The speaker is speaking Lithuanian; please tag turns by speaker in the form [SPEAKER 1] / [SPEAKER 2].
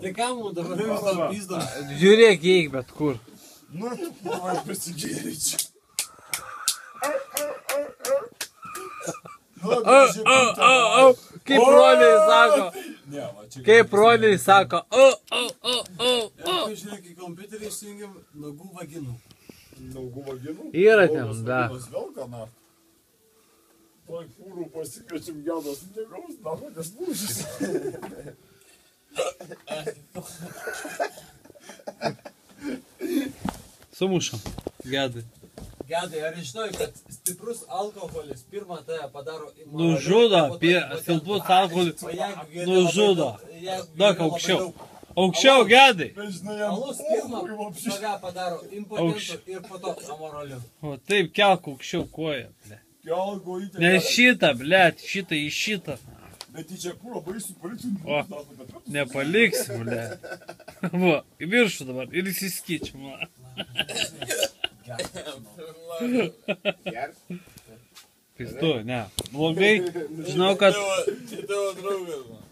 [SPEAKER 1] Tai ką mums dabar visą pizdą?
[SPEAKER 2] Žiūrėk, eik bet kur.
[SPEAKER 3] Nu, aš pasigėryčiau.
[SPEAKER 2] Kaip broliai sako. Kaip broliai sako.
[SPEAKER 1] Žiūrėk, į kompiuterį išsijungiam nagų vaginų.
[SPEAKER 3] Nagų vaginų?
[SPEAKER 2] Yra ten, da.
[SPEAKER 3] Toj fūrų pasikviečiam geldos negaus, namo nes lūžis.
[SPEAKER 2] Sumušam. Gedai.
[SPEAKER 1] Gedai, ar žinai, kad stiprus alkoholis pirmą tave padaro...
[SPEAKER 2] Nužudo, silpnus alkoholis. Nužudo. Daug aukščiau. Aukščiau, Gedai.
[SPEAKER 1] Alus pirmą tave padaro impotentų ir po to amoraliu.
[SPEAKER 2] O taip, kelk aukščiau koją, ble. Ne šitą, ble, šitą į šitą.
[SPEAKER 3] Bet į čia kūro baisų paliksim.
[SPEAKER 2] O, nepaliksim, ble. Va, į viršų dabar ir įsiskaičiam. Pizdu, ne. Blogai, žinau, kad...
[SPEAKER 4] Tai tavo draugas.